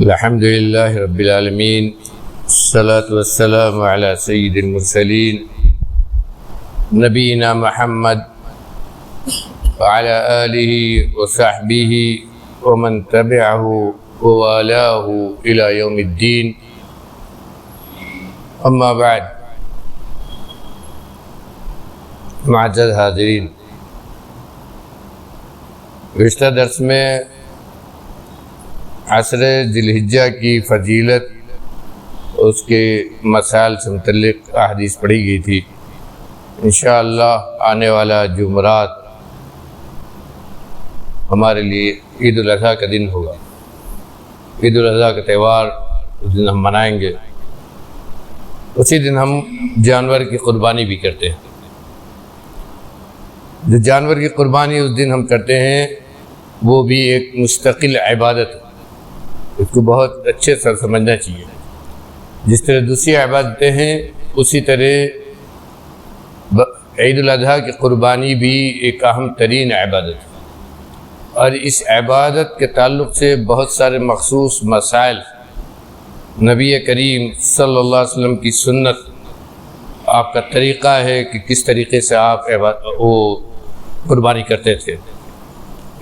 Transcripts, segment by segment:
الحمد لله رب العالمين والصلاة والسلام على سيد المرسلين نبينا محمد وعلى آله وصحبه ومن تبعه ووالاه إلى يوم الدين أما بعد معزز حاضرین، گزشتہ درس میں عصر ذی الحجہ کی فضیلت، اس کے مسائل سے متعلق احادیث پڑھی گئی تھی۔ انشاءاللہ آنے والا جمعرات ہمارے لیے عید الاضحیٰ کا دن ہوگا۔ عید الاضحیٰ کا تہوار اس دن ہم منائیں گے۔ اسی دن ہم جانور کی قربانی بھی کرتے ہیں۔ جو جانور کی قربانی اس دن ہم کرتے ہیں وہ بھی ایک مستقل عبادت ہے، اس کو بہت اچھے سے سمجھنا چاہیے۔ جس طرح دوسری عبادتیں ہیں اسی طرح عید الاضحیٰ کی قربانی بھی ایک اہم ترین عبادت ہے، اور اس عبادت کے تعلق سے بہت سارے مخصوص مسائل، نبی کریم صلی اللہ علیہ وسلم کی سنت، آپ کا طریقہ ہے کہ کس طریقے سے آپ وہ قربانی کرتے تھے،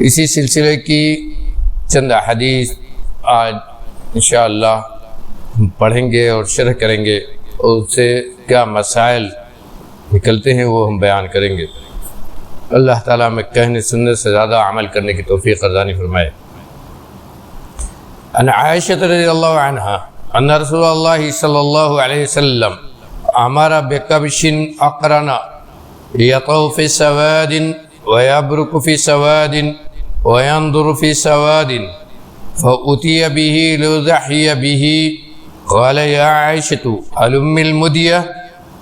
اسی سلسلے کی چند احادیث آج انشاءاللہ ہم پڑھیں گے اور شرح کریں گے، اور اس سے کیا مسائل نکلتے ہیں وہ ہم بیان کریں گے۔ اللہ تعالیٰ میں کہنے سننے سے زیادہ عمل کرنے کی توفیق ارزانی فرمائے۔ ان عائشہ رضی اللہ عنہا ان رسول اللہ صلی اللہ علیہ وسلم امر بکبش اقرن یطوف فی سواد ویبرک فی سواد وینظر فی سواد فأتی به ليضحي به قال يا عائشة هلم المدية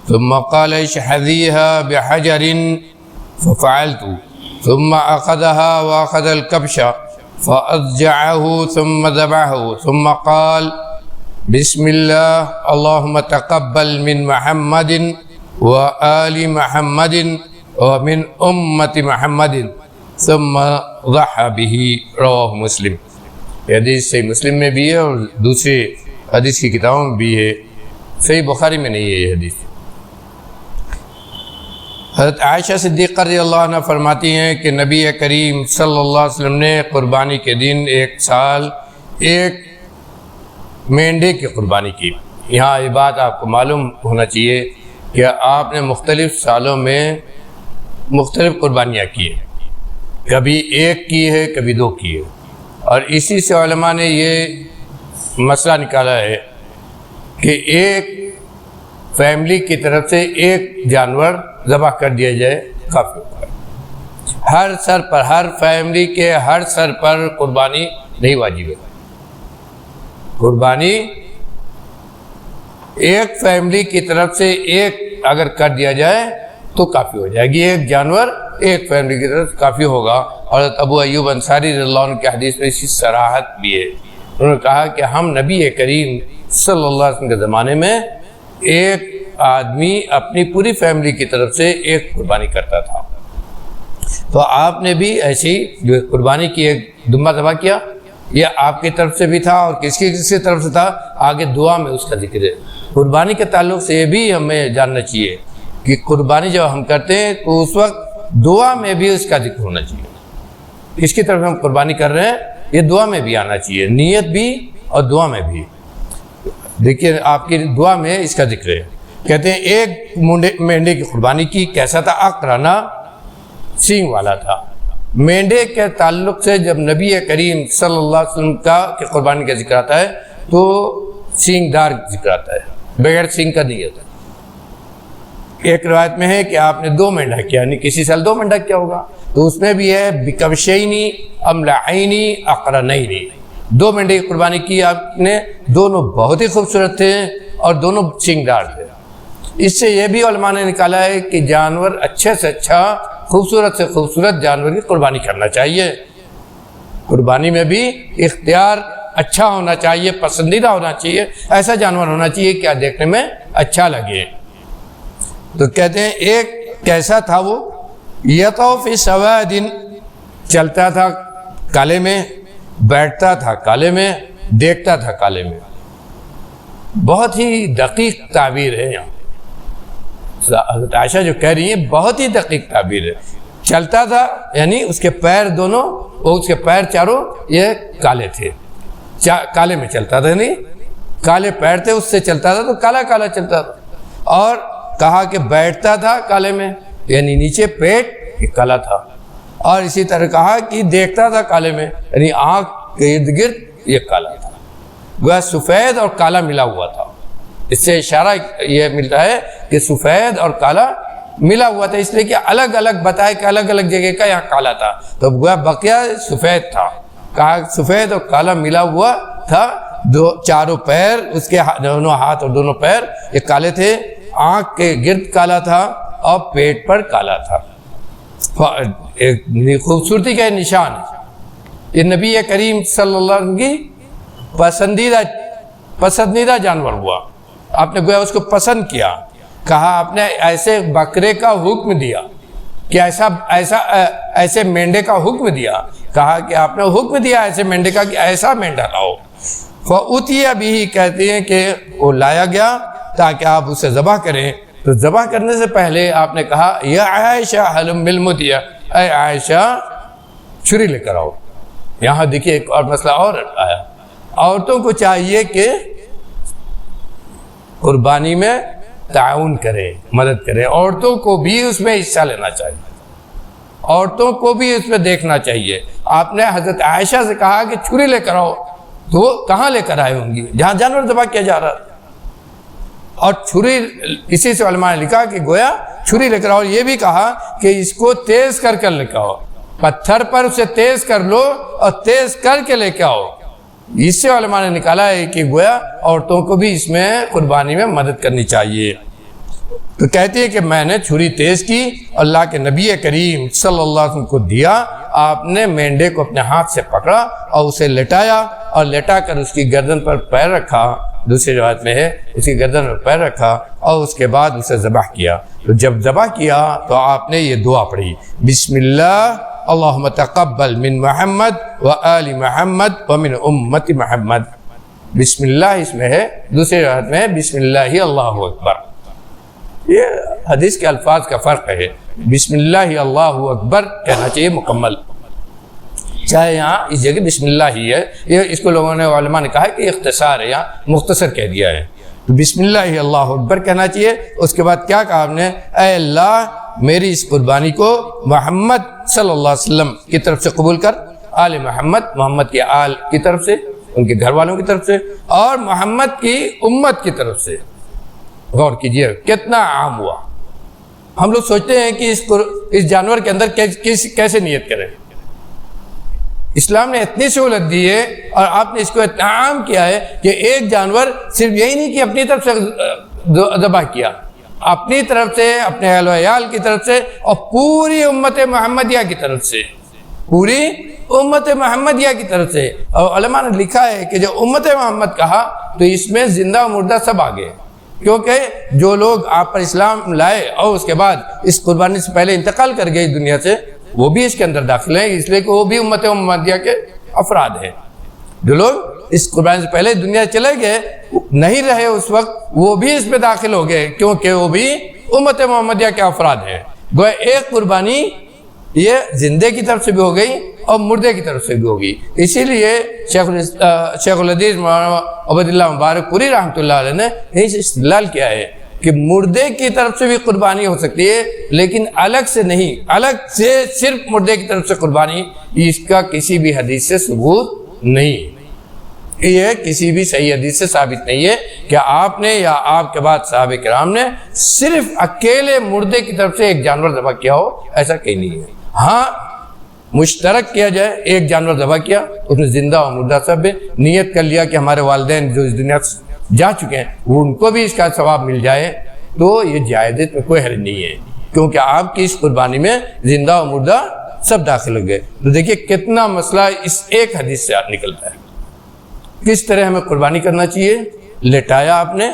ثم قال اشحذيها بحجر ففعلت ثم أخذها وأخذ الكبش فأضجعه ثم ذبحه ثم قال بسم الله اللهم تقبل من محمد وآل محمد ومن أمة محمد ثم ضحى به رواه مسلم۔ یہ حدیث صحیح مسلم میں بھی ہے اور دوسری حدیث کی کتابوں میں بھی ہے، صحیح بخاری میں نہیں ہے یہ حدیث۔ حضرت عائشہ صدیقہ رضی اللہ عنہ فرماتی ہیں کہ نبی کریم صلی اللہ علیہ وسلم نے قربانی کے دن ایک سال ایک مینڈے کی قربانی کی۔ یہاں یہ بات آپ کو معلوم ہونا چاہیے کہ آپ نے مختلف سالوں میں مختلف قربانیاں کی ہیں، کبھی ایک کی ہے کبھی دو کی ہے، اور اسی سے علماء نے یہ مسئلہ نکالا ہے کہ ایک فیملی کی طرف سے ایک جانور ذبح کر دیا جائے کافی ہوتا ہے۔ ہر سر پر، ہر فیملی کے ہر سر پر قربانی نہیں واجب ہے۔ قربانی ایک فیملی کی طرف سے ایک اگر کر دیا جائے تو کافی ہو جائے گی، ایک جانور ایک فیملی کی طرف کافی ہوگا۔ اور ابو ایوب انصاری رضی اللہ عنہ کی حدیث میں اسی صراحت بھی ہے، انہوں نے کہا کہ ہم نبی کریم صلی اللہ علیہ وسلم کے زمانے میں ایک آدمی اپنی پوری فیملی کی طرف سے ایک قربانی کرتا تھا، تو آپ نے بھی ایسی جو قربانی کی ایک دمبا ذبح کیا، یہ آپ کی طرف سے بھی تھا اور کس کی طرف سے تھا، آگے دعا میں اس کا ذکر ہے۔ قربانی کے تعلق سے یہ بھی ہمیں جاننا چاہیے کہ قربانی جب ہم کرتے ہیں تو اس وقت دعا میں بھی اس کا ذکر ہونا چاہیے، اس کی طرف ہم قربانی کر رہے ہیں، یہ دعا میں بھی آنا چاہیے، نیت بھی اور دعا میں بھی۔ دیکھیے آپ کی دعا میں اس کا ذکر ہے۔ کہتے ہیں ایک مینڈے کی قربانی کی، کیسا تھا؟ اقرنا، سینگ والا تھا۔ مینڈے کے تعلق سے جب نبی کریم صلی اللہ علیہ وسلم کا قربانی کا ذکر آتا ہے تو سینگ دار ذکر آتا ہے، بغیر سینگ کا نہیں آتا۔ ایک روایت میں ہے کہ آپ نے 2 مینڈا کیا، یعنی کسی سال 2 مینڈا کیا ہوگا، تو اس میں بھی ہے بکبشینی املعینی اقرنینی، 2 مینڈے کی قربانی کی آپ نے، دونوں بہت ہی خوبصورت تھے اور دونوں سینگدار تھے۔ اس سے یہ بھی علماء نے نکالا ہے کہ جانور اچھے سے اچھا، خوبصورت سے خوبصورت جانور کی قربانی کرنا چاہیے۔ قربانی میں بھی اختیار اچھا ہونا چاہیے، پسندیدہ ہونا چاہیے، ایسا جانور ہونا چاہیے کہ دیکھنے میں اچھا لگے۔ تو کہتے ہیں ایک کیسا تھا وہ؟ یطوف فی سواد، چلتا تھا کالے میں، بیٹھتا تھا کالے میں، دیکھتا تھا کالے میں. بہت ہی دقیق تعبیر ہے یہاں. حضرت عائشہ جو کہہ رہی ہیں بہت ہی دقیق تعبیر ہے. چلتا تھا یعنی اس کے پیر دونوں اور اس کے پیر چاروں یہ کالے تھے, کالے میں چلتا تھا, نہیں کالے پیر تھے, اس سے چلتا تھا تو کالا کالا چلتا تھا. اور کہا کہ بیٹھتا تھا کالے میں یعنی نیچے پیٹ یہ کالا تھا. اور اسی طرح کہا کہ دیکھتا تھا کالے میں یعنی آنکھ کے ارد گرد یہ کالا تھا. گویا سفید اور کالا ملا ہوا تھا. اس سے اشارہ یہ ملتا ہے کہ سفید اور کالا ملا ہوا تھا, اس لیے کہ الگ الگ بتائے کہ الگ الگ جگہ کا یہاں کالا تھا, تو گویا بقیہ سفید تھا. کہا سفید اور کالا ملا ہوا تھا. چاروں پیر اس کے دونوں ہاتھ اور دونوں پیر یہ کالے تھے. آنکھ کے گرد کالا تھا اور پیٹ پر کالا تھا. ایک خوبصورتی کا نشان ہے. یہ نبی کریم صلی اللہ علیہ وسلم کی پسندیدہ جانور ہوا. آپ نے گویا اس کو پسند کیا. کہا آپ نے ایسے بکرے کا حکم دیا کہ ایسے مینڈے کا حکم دیا. کہا کہ آپ نے حکم دیا ایسے مینڈے کا کہ ایسا مینڈا لاؤ. فَأُتِيَ بِهِ کہتے ہیں کہ وہ لایا گیا تاکہ آپ اسے ذبح کریں. تو ذبح کرنے سے پہلے آپ نے کہا یا عائشہ حلم بالمدیہ, اے عائشہ چھری لے کر آؤ. یہاں دیکھیے ایک اور مسئلہ اور آیا. عورتوں کو چاہیے کہ قربانی میں تعاون کریں, مدد کریں. عورتوں کو بھی اس میں حصہ لینا چاہیے, عورتوں کو بھی اس میں دیکھنا چاہیے. آپ نے حضرت عائشہ سے کہا کہ چھری لے کر آؤ, تو وہ کہاں لے کر آئے ہوں گی جہاں جانور ذبح کیا جا رہا. اور چھری اسی سے علماء نے لکھا کہ گویا چھری لے کر آؤ. یہ بھی کہا کہ اس کو تیز کر کر لے کے آؤ, پتھر پر اسے تیز کر لو اور تیز کر کے لے کے آؤ. اس سے علماء نے نکالا ہے کہ گویا عورتوں کو بھی اس میں قربانی میں مدد کرنی چاہیے. تو کہتی ہے کہ میں نے چھری تیز کی, اللہ کے نبی کریم صلی اللہ علیہ وسلم کو دیا. آپ نے مینڈے کو اپنے ہاتھ سے پکڑا اور اسے لٹایا, اور لٹا کر اس کی گردن پر پیر رکھا. دوسری روایت میں ہے اس کی گردن پر پیر رکھا اور اس کے بعد اسے ذبح کیا. تو جب ذبح کیا تو آپ نے یہ دعا پڑھی, بسم اللہ اللہم تقبل من محمد و آل محمد و من امت محمد. بسم اللہ اس میں ہے, دوسری روایت میں ہے بسم اللہ اللہ اکبر. یہ حدیث کے الفاظ کا فرق ہے. بسم اللہ اللہ اکبر کہنا چاہیے مکمل, چاہے یہاں اس جگہ بسم اللہ ہی ہے. یہ اس کو لوگوں نے علماء نے کہا ہے کہ اختصار ہے, یہاں مختصر کہہ دیا ہے. تو بسم اللہ اللہ اکبر کہنا چاہیے. اس کے بعد کیا کہا آپ نے, اے اللہ میری اس قربانی کو محمد صلی اللہ علیہ وسلم کی طرف سے قبول کر, آل محمد محمد کے آل کی طرف سے, ان کے گھر والوں کی طرف سے, اور محمد کی امت کی طرف سے. غور کیجئے کتنا عام ہوا. ہم لوگ سوچتے ہیں کہ اس جانور کے اندر کیسے نیت کریں. اسلام نے اتنی سہولت دی ہے اور آپ نے اس کو اتنا عام کیا ہے کہ ایک جانور صرف یہی نہیں کہ اپنی طرف سے ذبح کیا, اپنی طرف سے, اپنے اہل و عیال کی طرف سے, اور پوری امت محمدیہ کی طرف سے, پوری امت محمدیہ کی طرف سے. اور علماء نے لکھا ہے کہ جو امت محمد کہا تو اس میں زندہ و مردہ سب آ گئے, کیونکہ جو لوگ آپ پر اسلام لائے اور اس کے بعد اس قربانی سے پہلے انتقال کر گئے دنیا سے, وہ بھی اس کے اندر داخل ہیں, اس لیے کہ وہ بھی امت محمدیہ کے افراد ہیں. جو لوگ اس قربانی سے پہلے دنیا چلے گئے نہیں رہے اس وقت, وہ بھی اس میں داخل ہو گئے, کیونکہ وہ بھی امت محمدیہ کے افراد ہیں. گویا ایک قربانی یہ زندے کی طرف سے بھی ہو گئی اور مردے کی طرف سے بھی ہوگی. اسی لیے شیخ الحدیث عبد اللہ مبارک پوری رحمۃ اللہ علیہ نے یہی سے استدلال کیا ہے کہ مردے کی طرف سے بھی قربانی ہو سکتی ہے, لیکن الگ سے نہیں, الگ سے صرف مردے کی طرف سے قربانی, اس کا کسی بھی حدیث سے ثبوت نہیں. یہ کسی بھی صحیح حدیث سے ثابت نہیں ہے کہ آپ نے یا آپ کے بعد صحابہ کرام نے صرف اکیلے مردے کی طرف سے ایک جانور ذبح کیا ہو, ایسا کہیں نہیں ہے. ہاں مشترک کیا جائے, ایک جانور ذبح کیا, اس میں زندہ اور مردہ سب نیت کر لیا کہ ہمارے والدین جو اس دنیا سے جا چکے ہیں وہ ان کو بھی اس کا ثواب مل جائے, تو یہ جائزیت میں کوئی حرج نہیں ہے, کیونکہ آپ کی اس قربانی میں زندہ اور مردہ سب داخل ہو گئے. تو دیکھیے کتنا مسئلہ اس ایک حدیث سے نکلتا ہے. کس طرح ہمیں قربانی کرنا چاہیے. لٹایا آپ نے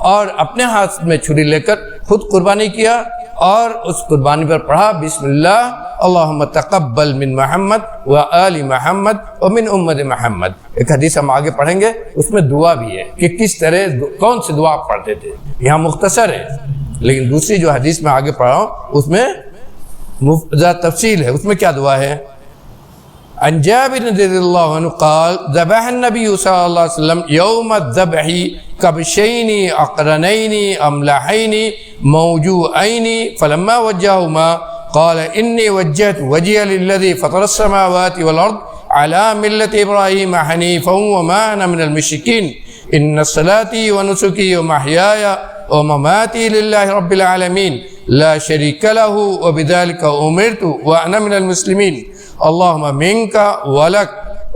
اور اپنے ہاتھ میں چھری لے کر خود قربانی کیا, اور اس قربانی پر پڑھا بسم اللہ اللہم تقبل من محمد و آل محمد و من امت محمد. ایک حدیث ہم آگے پڑھیں گے، اس میں دعا بھی ہے کہ کس طرح کون سی دعا پڑھتے تھے. یہاں مختصر ہے، لیکن دوسری جو حدیث میں آگے پڑھا ہوں اس میں تفصیل ہے. اس میں کیا دعا ہے؟ عن جابر رضی اللہ عنہ قال ذبح النبی صلی اللہ علیہ وسلم یوم الذبح کبشین اقرنین املحین موجوعین فلما وجہہما قال انی وجہت وجہی للذی فطر السماوات والارض على ملت ابراہیم حنیفا وما انا من المشرکین ان صلاتی ونسکی ومحیای ومماتی للہ رب العالمین لا شریک لہ وبذلک امرت وانا من المسلمین اللہم منک ولک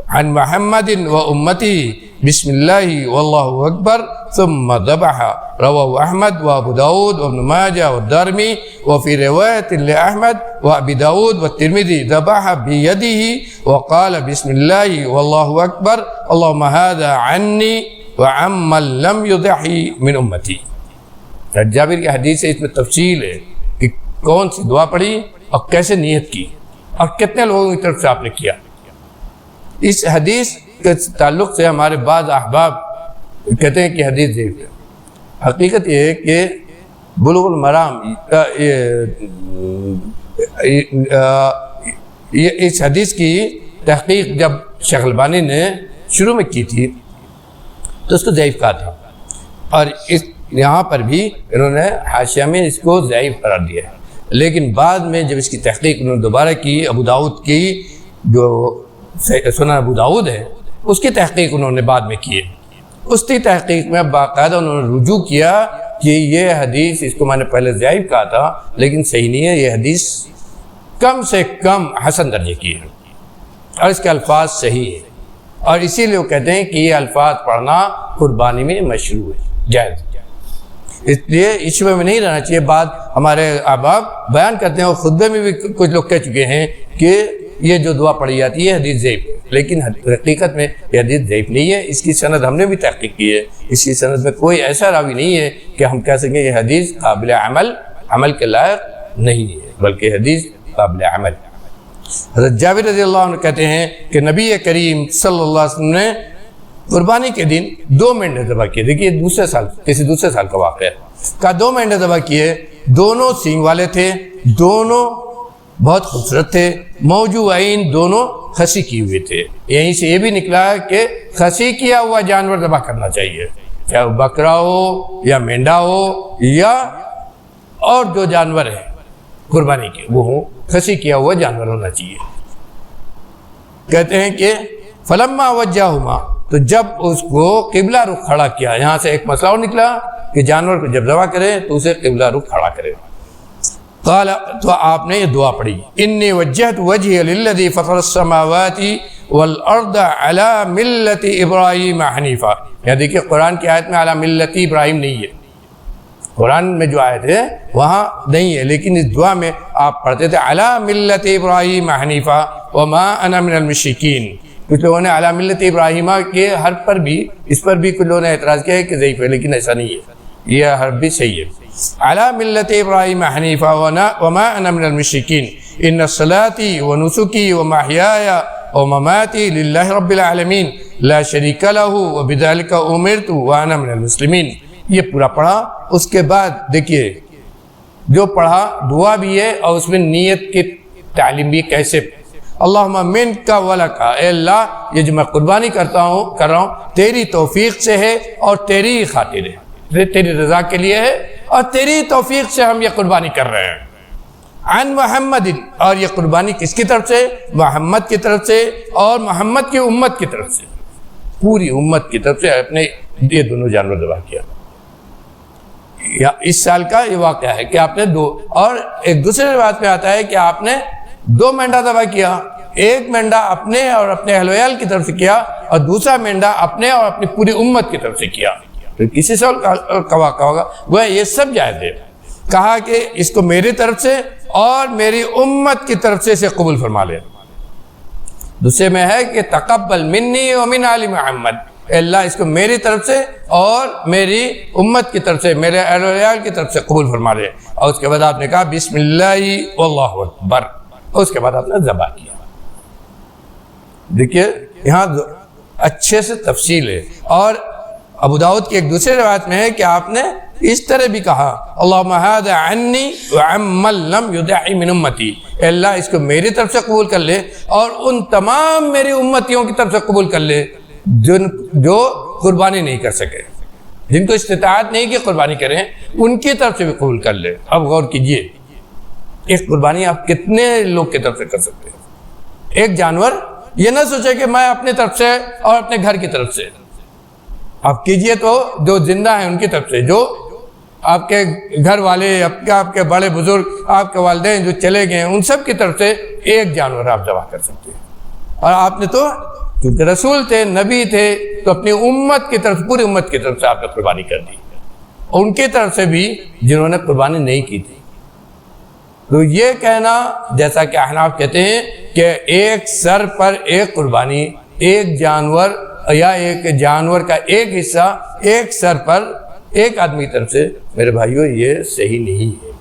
عن محمد و امتی بسم اللہ واللہ اکبر ثم ذبح. رواه احمد وابو داود وابن ماجہ والدارمی وفي رواية لأحمد وابی داود والترمذی ذبح بيده وقال بسم اللہ واللہ اکبر اللہم هذا عنی وعمن لم يضحی من امتی. جابر کی حدیث ہے، اس میں تفصیل ہے کہ کون سی دعا پڑھی اور کیسے نیت کی اور کتنے لوگوں کی طرف سے آپ نے کیا. اس حدیث کے تعلق سے ہمارے بعض احباب کہتے ہیں کہ حدیث ضعیف ہے. حقیقت یہ ہے کہ بلوغ المرام اس حدیث کی تحقیق جب شیخ البانی نے شروع میں کی تھی تو اس کو ضعیف کہا تھا، اور یہاں پر بھی انہوں نے حاشیہ میں اس کو ضعیف قرار دیا ہے. لیکن بعد میں جب اس کی تحقیق انہوں نے دوبارہ کی، ابو داؤد کی جو سنن ابو داؤد ہے اس کی تحقیق انہوں نے بعد میں کی ہے. اس کی تحقیق میں باقاعدہ انہوں نے رجوع کیا کہ یہ حدیث، اس کو میں نے پہلے ضعیف کہا تھا لیکن صحیح نہیں ہے، یہ حدیث کم سے کم حسن درجے کی ہے اور اس کے الفاظ صحیح ہیں، اور اسی لیے وہ کہتے ہیں کہ یہ الفاظ پڑھنا قربانی میں مشروع ہے، جائز. اس لیے اس شبہ میں نہیں رہنا چاہیے. بات ہمارے احباب بیان کرتے ہیں اور خطبے میں بھی کچھ لوگ کہہ چکے ہیں کہ یہ جو دعا پڑھی جاتی ہے حدیث ضعیف ہے، لیکن حقیقت میں یہ حدیث ضعیف نہیں ہے. اس کی سند ہم نے بھی تحقیق کی ہے، اس کی سند میں کوئی ایسا راوی نہیں ہے کہ ہم کہہ سکیں یہ حدیث قابل عمل کے لائق نہیں ہے، بلکہ حدیث قابل عمل. حضرت جابر رضی اللہ عنہ کہتے ہیں کہ نبی کریم صلی اللہ علیہ وسلم نے قربانی کے دن 2 مینڈے ذبح کیے. دیکھیے کسی دوسرے سال کا واقعہ ہے. کہا 2 مینڈے ذبح کیے، دونوں سینگ والے تھے، دونوں بہت خوبصورت تھے، موجوعین دونوں خسی کیے ہوئے تھے. یہیں سے یہ بھی نکلا ہے کہ خسی کیا ہوا جانور ذبح کرنا چاہیے، چاہے بکرا ہو یا مینڈا ہو یا اور جو جانور ہیں قربانی کے وہ ہوں، خسی کیا ہوا جانور ہونا چاہیے. کہتے ہیں کہ فلما وجہہما، تو جب اس کو قبلہ رخ کھڑا کیا، یہاں سے ایک مسئلہ اور نکلا کہ جانور کو جب ذبح کرے تو اسے قبلہ رخ کھڑا کرے. قال، تو آپ نے یہ دعا پڑھی انی وجہت وجہی للذی فطر السماوات والارض علی ملت ابراہیم حنیفا. یہاں دیکھیے قرآن کی آیت میں علی ملت ابراہیم نہیں ہے، قرآن میں جو آیت ہے وہاں نہیں ہے، لیکن اس دعا میں آپ پڑھتے تھے علی ملت ابراہیم حنیفا وما انا من المشرکین. کچھ لوگوں نے علی ملت ابراہیمہ کے حرف پر بھی، اس پر بھی کچھ لوگوں نے اعتراض کیا ہے کہ ضعیف ہے، لیکن ایسا نہیں ہے، یہ حرف بھی صحیح ہے. علی ملت ابراہیم حنیفا وما انا من المشرکین ان صلاتی ونسکی ومحیای ومماتی للہ رب العالمین لا شریک لہ وبذلک امرت وانا من المسلمین. یہ پورا پڑھا. اس کے بعد دیکھیے جو پڑھا دعا بھی ہے اور اس میں نیت کی تعلیم بھی کیسے. اللہم منک ولک، اے اللہ یہ جو میں قربانی کر رہا ہوں تیری توفیق سے ہے اور تیری خاطر ہے، تیری رضا کے لیے ہے اور تیری توفیق سے ہم یہ قربانی کر رہے ہیں. عن محمد، اور یہ قربانی کس کی طرف سے؟ محمد کی طرف سے اور محمد کی امت کی طرف سے، پوری امت کی طرف سے اپنے یہ دونوں جانور ذبح کیا. اس سال کا یہ واقعہ ہے کہ آپ نے 2، اور ایک دوسرے روایت میں آتا ہے کہ آپ نے 2 مینڈا ذبح کیا. ایک مینڈا اپنے اور اپنے اہل ویال کی طرف سے کیا اور دوسرا مینڈا اپنے اور اپنی پوری امت کی طرف سے کیا. تو کسی سال کا واقعہ ہوگا، وہ یہ سب جائز ہے. کہا کہ اس کو میری طرف سے اور میری امت کی طرف سے اسے قبول فرما لے. دوسرے میں ہے کہ تقبل منی ومن آل محمد، اے اللہ اس کو میری طرف سے اور میری امت کی طرف سے، میرے اہل ویال کی طرف سے قبول فرما لے. اور اس کے بعد آپ نے کہا بسم اللہ واللہ اکبر، اور اس کے بعد آپ نے ذبح کیا۔ دیکھیے یہاں اچھے سے تفصیل ہے۔ اور ابو داؤد کی ایک دوسری روایت میں ہے کہ آپ نے اس طرح بھی کہا اللہم ھذا عنی وعمن لم یدع من امتی، اے اللہ اس کو میری طرف سے قبول کر لے اور ان تمام میری امتیوں کی طرف سے قبول کر لے جو قربانی نہیں کر سکے، جن کو استطاعت نہیں کہ قربانی کریں، ان کی طرف سے بھی قبول کر لے۔ اب غور کیجئے، ایک قربانی آپ کتنے لوگ کی طرف سے کر سکتے ہیں؟ ایک جانور، یہ نہ سوچے کہ میں اپنے طرف سے اور اپنے گھر کی طرف سے، آپ کیجئے تو جو زندہ ہیں ان کی طرف سے، جو آپ کے گھر والے، آپ کے بڑے بزرگ، آپ کے والدین جو چلے گئے ہیں، ان سب کی طرف سے ایک جانور آپ ذبح کر سکتے ہیں۔ اور آپ نے تو کیونکہ رسول تھے، نبی تھے، تو اپنی امت کی طرف، پوری امت کی طرف سے آپ نے قربانی کر دی، اور ان کی طرف سے بھی جنہوں نے قربانی نہیں کی تھی۔ تو یہ کہنا جیسا کہ احناف کہتے ہیں کہ ایک سر پر ایک قربانی، ایک جانور یا ایک جانور کا ایک حصہ ایک سر پر ایک آدمی کی طرف سے، میرے بھائیوں یہ صحیح نہیں ہے۔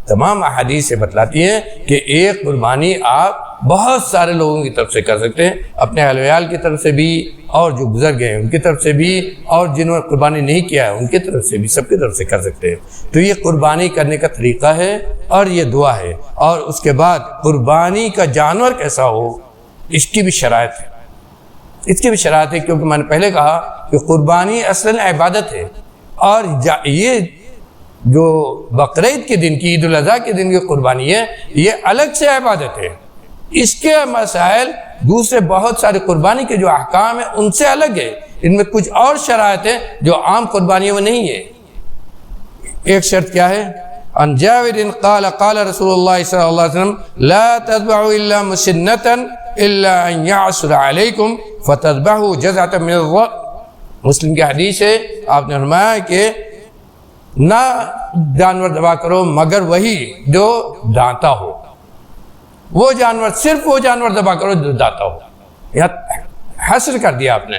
تمام احادیث سے بتلاتی ہیں کہ ایک قربانی آپ بہت سارے لوگوں کی طرف سے کر سکتے ہیں، اپنے اہل ویال کی طرف سے بھی، اور جو گزر گئے ہیں ان کی طرف سے بھی، اور جنہوں نے قربانی نہیں کیا ہے ان کی طرف سے بھی، سب کی طرف سے کر سکتے ہیں۔ تو یہ قربانی کرنے کا طریقہ ہے اور یہ دعا ہے۔ اور اس کے بعد قربانی کا جانور کیسا ہو، اس کی بھی شرائط ہے، اس کی بھی شرائط ہے، کیونکہ میں نے پہلے کہا کہ قربانی اصلاً عبادت ہے، اور یہ جو بقرعید کے دن کی، عید الاضحیٰ کے دن کی قربانی ہے، یہ الگ سے عبادت ہے۔ اس کے مسائل دوسرے بہت سارے قربانی کے جو احکام ہیں ان سے الگ ہے، ان میں کچھ اور شرائط ہیں جو عام قربانیوں میں نہیں ہے۔ ایک شرط کیا ہے؟ ان جابر قال قال رسول اللہ صلی اللہ علیہ وسلم لا تذبحوا الا مسنة الا ان يعسر عليكم فتذبحوا جزعة من الضأن۔ مسلم کی حدیث ہے، آپ نے فرمایا کہ نہ جانور ذبح کرو مگر وہی جو دانتا ہو، وہ جانور، صرف وہ جانور ذبح کرو جو دانتا ہو۔ یہاں حصر کر دیا آپ نے،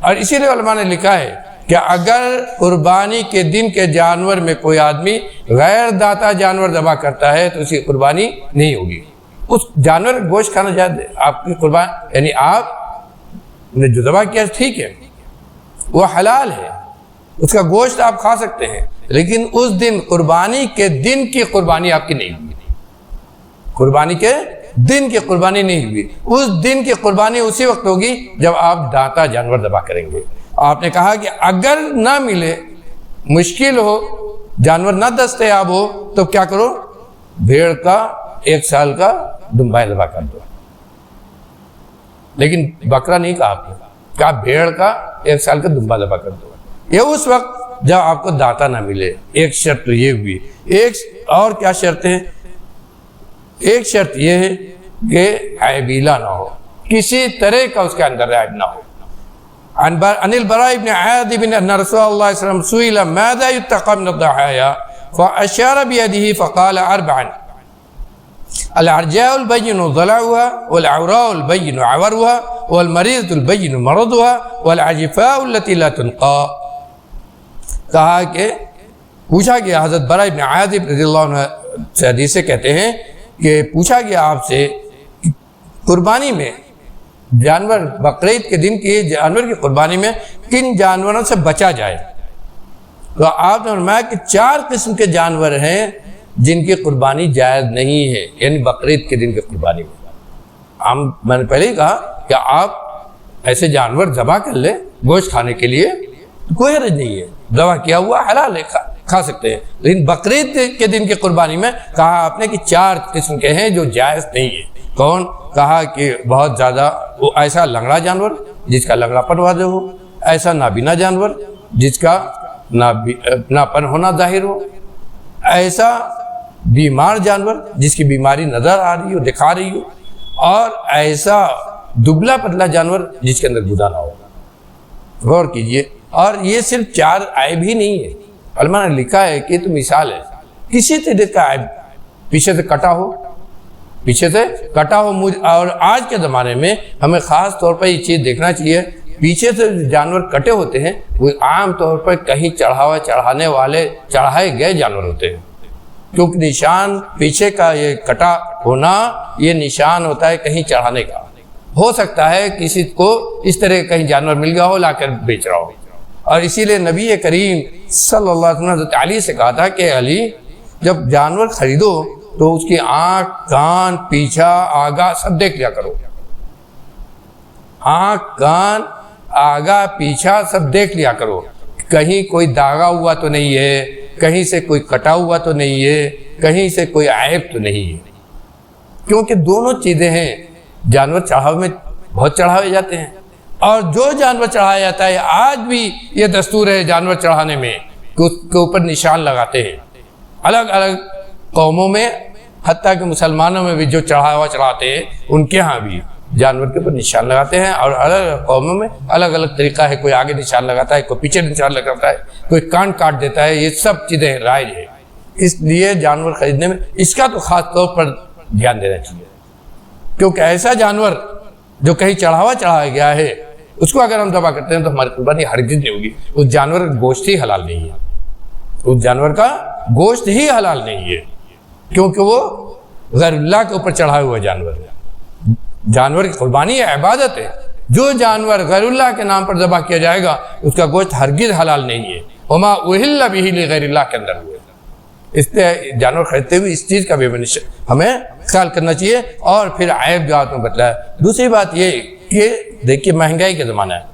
اور اسی لیے علماء نے لکھا ہے کہ اگر قربانی کے دن کے جانور میں کوئی آدمی غیر دانتا جانور ذبح کرتا ہے تو اس کی قربانی نہیں ہوگی۔ اس جانور کا گوشت کھانا جائز ہے، آپ کی قربانی، یعنی آپ نے جو ذبح کیا ٹھیک ہے، وہ حلال ہے، اس کا گوشت آپ کھا سکتے ہیں، لیکن اس دن قربانی کے دن کی قربانی آپ کی نہیں ہوگی۔ قربانی کے دن کی قربانی نہیں ہوگی، اس دن کی قربانی اسی وقت ہوگی جب آپ دانتا جانور ذبح کریں گے۔ آپ نے کہا کہ اگر نہ ملے، مشکل ہو، جانور نہ دستیاب ہو، تو کیا کرو؟ بھیڑ کا 1 سال کا دمبا ذبح کر دو۔ لیکن بکرا نہیں کہا آپ نے، کہا بھیڑ کا 1 سال کا دمبا ذبح کر دو۔ یہ اس وقت جب آپ کو دانتا نہ ملے۔ ایک شرط تو یہ ہوئی، ایک اور کیا شرط ہے؟ ایک شرط یہ ہے کہ عیبیلا نہ ہو، کسی طرح کا اس کے اندر عیب نہ ہو۔ عن البراء بن عازب ان رسول اللہ صلی اللہ علیہ وسلم سئل ماذا يتقى من الضحايا فاشار بيده فقال 4: العرجاء البين ضلعها، والعوراء البين عورها، والمريض البين مرضها، والعجفاء التي لا تنقى۔ کہا کہ پوچھا گیا، حضرت براء بن عازب رضی اللہ عنہ سے حدیث سے کہتے ہیں کہ پوچھا گیا آپ سے قربانی میں، جانور بقرعید کے دن کی جانور کی قربانی میں کن جانوروں سے بچا جائے؟ تو آپ نے فرمایا کہ 4 قسم کے جانور ہیں جن کی قربانی جائز نہیں ہے، یعنی بقرعید کے دن کی قربانی میں۔ میں نے پہلے ہی کہا کہ آپ ایسے جانور ذبح کر لیں گوشت کھانے کے لیے، کوئی حرج نہیں ہے، ذبح کیا ہوا حلال ہے، کھا سکتے ہیں۔ لیکن بقرعید کے دن کی قربانی میں کہا آپ نے کہ 4 قسم کے ہیں جو جائز نہیں ہے۔ کون؟ کہا کہ بہت زیادہ وہ ایسا لنگڑا جانور جس کا لنگڑا پن واضح ہو، ایسا نابینا جانور جس کا ناپن ہونا ظاہر ہو، ایسا بیمار جانور جس کی بیماری نظر آ رہی ہو، دکھا رہی ہو، اور ایسا دبلا پتلا جانور جس کے اندر گدا نہ ہو۔ غور کیجئے، اور یہ صرف 4 عیب ہی نہیں ہے، علماء نے لکھا ہے کہ تو مثال ہے، کسی طرح کا عیب پیچھے سے کٹا ہو، اور آج کے زمانے میں ہمیں خاص طور پر یہ چیز دیکھنا چاہیے پیچھے سے جانور کٹے ہوتے ہیں وہ عام طور پر کہیں چڑھائے گئے جانور ہوتے ہیں، کیونکہ نشان پیچھے کا یہ کٹا ہونا یہ نشان ہوتا ہے کہیں چڑھانے کا۔ ہو سکتا ہے کسی کو اس طرح کہیں جانور مل گیا ہو، لا کر بیچ رہا ہو، اور اسی لیے نبی کریم صلی اللہ علیہ وسلم نے حضرت علی سے کہا تھا کہ علی جب جانور خریدو تو اس کی آنکھ، کان، پیچھا، آگا سب دیکھ لیا کرو، آنکھ، کان، آگا، پیچھا سب دیکھ لیا کرو، کہیں کوئی داغا ہوا تو نہیں ہے، کہیں سے کوئی کٹا ہوا تو نہیں ہے، کہیں سے کوئی عیب تو نہیں ہے، کیونکہ دونوں چیزیں ہیں۔ جانور چڑھاوے میں بہت چڑھائے جاتے ہیں، اور جو جانور چڑھایا جاتا ہے آج بھی یہ دستور ہے جانور چڑھانے میں کہ اس کے اوپر نشان لگاتے ہیں، الگ الگ قوموں میں، حتیٰ کہ مسلمانوں میں بھی جو چڑھاوا چڑھاتے ہیں ان کے ہاں بھی جانور کے اوپر نشان لگاتے ہیں، اور الگ الگ قوموں میں الگ الگ طریقہ ہے، کوئی آگے نشان لگاتا ہے، کوئی پیچھے نشان لگاتا ہے، کوئی کان کاٹ دیتا ہے، یہ سب چیزیں رائج ہے۔ اس لیے جانور خریدنے میں اس کا تو خاص طور پر دھیان دینا چاہیے، کیونکہ ایسا جانور جو کہیں چڑھایا گیا ہے اس کو اگر ہم ذبح کرتے ہیں تو ہماری قربانی ہرگز نہیں ہوگی، اس جانور کا گوشت ہی حلال نہیں ہے، اس جانور کا گوشت ہی حلال نہیں ہے، کیونکہ وہ غیر اللہ کے اوپر چڑھایا ہوا جانور ہے۔ جانور کی قربانی عبادت ہے، جو جانور غیر اللہ کے نام پر ذبح کیا جائے گا اس کا گوشت ہرگز حلال نہیں ہے، وما اہل بہ لغیر اللہ کے اندر ہوئے۔ اس لیے جانور خریدتے ہوئے اس چیز کا بھی ہمیں خیال کرنا چاہیے، اور پھر عیب جو آپ نے بتلایا۔ دوسری بات یہ کہ دیکھیے مہنگائی کا زمانہ ہے،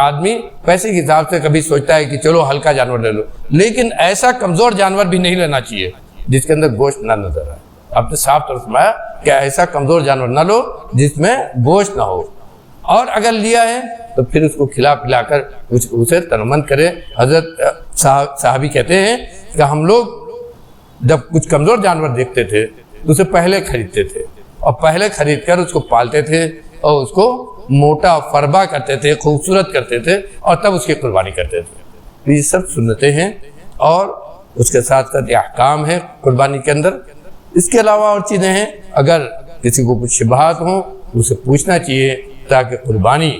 آدمی پیسے کے حساب سے کبھی سوچتا ہے کہ چلو ہلکا جانور لے لو، لیکن ایسا کمزور جانور بھی نہیں لینا چاہیے جس کے اندر گوشت نہ نظر آئے۔ آپ نے صاف طور فرمایا کہ ایسا کمزور جانور نہ لو جس میں گوشت نہ ہو، اور اگر لیا ہے تو پھر اس کو کھلا پلا کر اسے تنمند کرے۔ حضرت صحابی کہتے ہیں کہ ہم لوگ جب کچھ کمزور جانور دیکھتے تھے تو اسے پہلے خریدتے تھے، اور پہلے خرید کر اس کو پالتے تھے اور اس کو موٹا فربا کرتے تھے، خوبصورت کرتے تھے، اور تب اس کی قربانی کرتے تھے۔ یہ سب سنتیں ہیں، اور اس کے ساتھ ساتھ یہ احکام ہیں قربانی کے اندر۔ اس کے علاوہ اور چیزیں ہیں، اگر کسی کو کچھ شبہات ہوں اسے پوچھنا چاہیے، تاکہ قربانی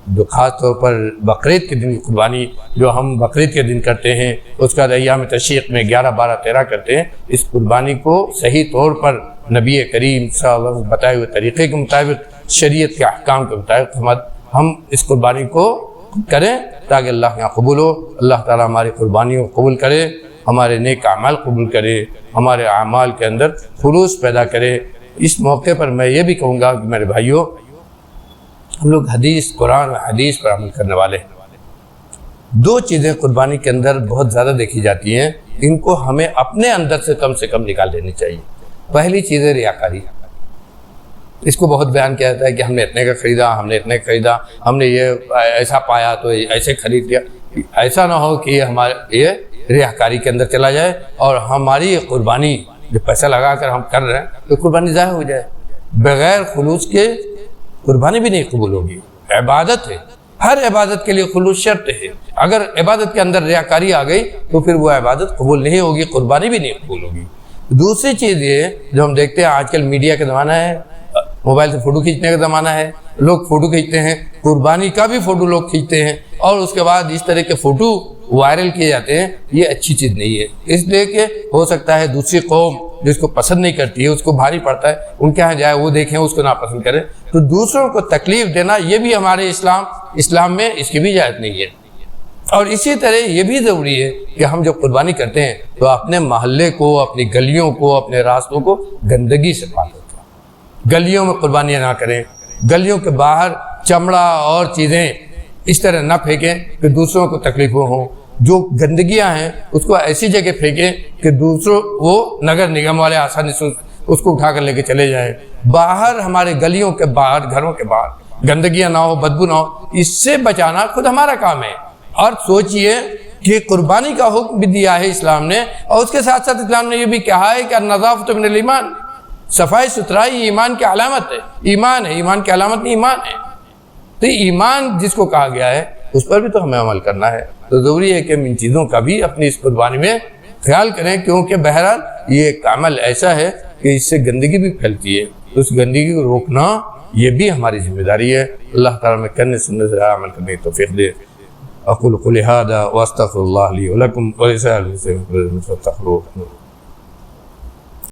جو خاص طور پر بقرعید کے دن قربانی جو ہم بقرعید کے دن کرتے ہیں، اس کا ایام تشریق میں 11، 12، 13 کرتے ہیں، اس قربانی کو صحیح طور پر نبی کریم صلی اللہ علیہ وسلم بتائے ہوئے طریقے کے مطابق، شریعت کے احکام کے مطابق ہم اس قربانی کو کریں، تاکہ اللہ کے یہاں قبول ہو۔ اللہ تعالیٰ ہماری قربانیوں کو قبول کرے، ہمارے نیک اعمال قبول کرے، ہمارے اعمال کے اندر خلوص پیدا کرے۔ اس موقع پر میں یہ بھی کہوں گا کہ میرے بھائیوں، ہم لوگ حدیث، قرآن و حدیث پر عمل کرنے والے ہیں۔ دو چیزیں قربانی کے اندر بہت زیادہ دیکھی جاتی ہیں، ان کو ہمیں اپنے اندر سے کم نکال دینی چاہیے۔ پہلی چیز ہے ریاکاری۔ اس کو بہت بیان کیا جاتا ہے کہ ہم نے اتنے کا خریدا، ہم نے اتنے کا خریدا، ہم نے یہ ایسا پایا تو ایسے خرید لیا۔ ایسا نہ ہو کہ یہ ریاکاری کے اندر چلا جائے، اور ہماری قربانی جو پیسہ لگا کر ہم کر رہے ہیں تو قربانی ضائع ہو جائے۔ بغیر خلوص کے قربانی بھی نہیں قبول ہوگی۔ عبادت ہے، ہر عبادت کے لیے خلوص شرط ہے۔ اگر عبادت کے اندر ریاکاری آ گئی تو پھر وہ عبادت قبول نہیں ہوگی، قربانی بھی نہیں قبول ہوگی۔ دوسری چیز یہ جو ہم دیکھتے ہیں آج کل میڈیا کا زمانہ ہے، موبائل سے فوٹو کھینچنے کا زمانہ ہے، لوگ فوٹو کھینچتے ہیں، قربانی کا بھی فوٹو لوگ کھینچتے ہیں، اور اس کے بعد اس طرح کے فوٹو وائرل کیے جاتے ہیں۔ یہ اچھی چیز نہیں ہے، اس لیے کہ ہو سکتا ہے دوسری قوم جس کو پسند نہیں کرتی ہے، اس کو بھاری پڑتا ہے، ان کے ہاں جائے وہ دیکھیں، اس کو ناپسند کریں، تو دوسروں کو تکلیف دینا یہ بھی ہمارے اسلام میں اس کی بھی اجازت نہیں ہے۔ اور اسی طرح یہ بھی ضروری ہے کہ ہم جب قربانی کرتے ہیں تو اپنے محلے کو، اپنی گلیوں کو، اپنے راستوں کو گندگی سے پاک رکھیں۔ گلیوں میں قربانیاں نہ کریں، گلیوں کے باہر چمڑا اور چیزیں اس طرح نہ پھینکیں کہ دوسروں کو تکلیفیں ہوں۔ جو گندگیاں ہیں اس کو ایسی جگہ پھینکیں کہ دوسروں وہ نگر نگم والے آسانی سے اس کو اٹھا کر لے کے چلے جائیں۔ باہر ہمارے گلیوں کے باہر، گھروں کے باہر گندگیاں نہ ہو، بدبو نہ ہو، اس سے بچانا خود ہمارا کام ہے۔ اور سوچئے کہ قربانی کا حکم بھی دیا ہے اسلام نے، اور اس کے ساتھ ساتھ اسلام نے یہ بھی کہا ہے کہ النظافۃ من الایمان، صفائی ستھرائی ایمان کی علامت ہے، ایمان ہے، ایمان کی علامت نہیں، ایمان ہے۔ تو ایمان جس کو کہا گیا ہے اس پر بھی تو ہمیں عمل کرنا ہے، تو ضروری ہے کہ ہم ان چیزوں کا بھی اپنی اس قربانی میں خیال کریں، کیونکہ بہرحال یہ ایک عمل ایسا ہے کہ اس سے گندگی بھی پھیلتی ہے، اس گندگی کو روکنا یہ بھی ہماری ذمہ داری ہے. اللہ تعالیٰ میں کرنے سننے سے عمل کرنے کی توفیق دے. اقول قولی ھذا واستغفر اللہ لی ولکم ولسائر المسلمین فاستغفروہ.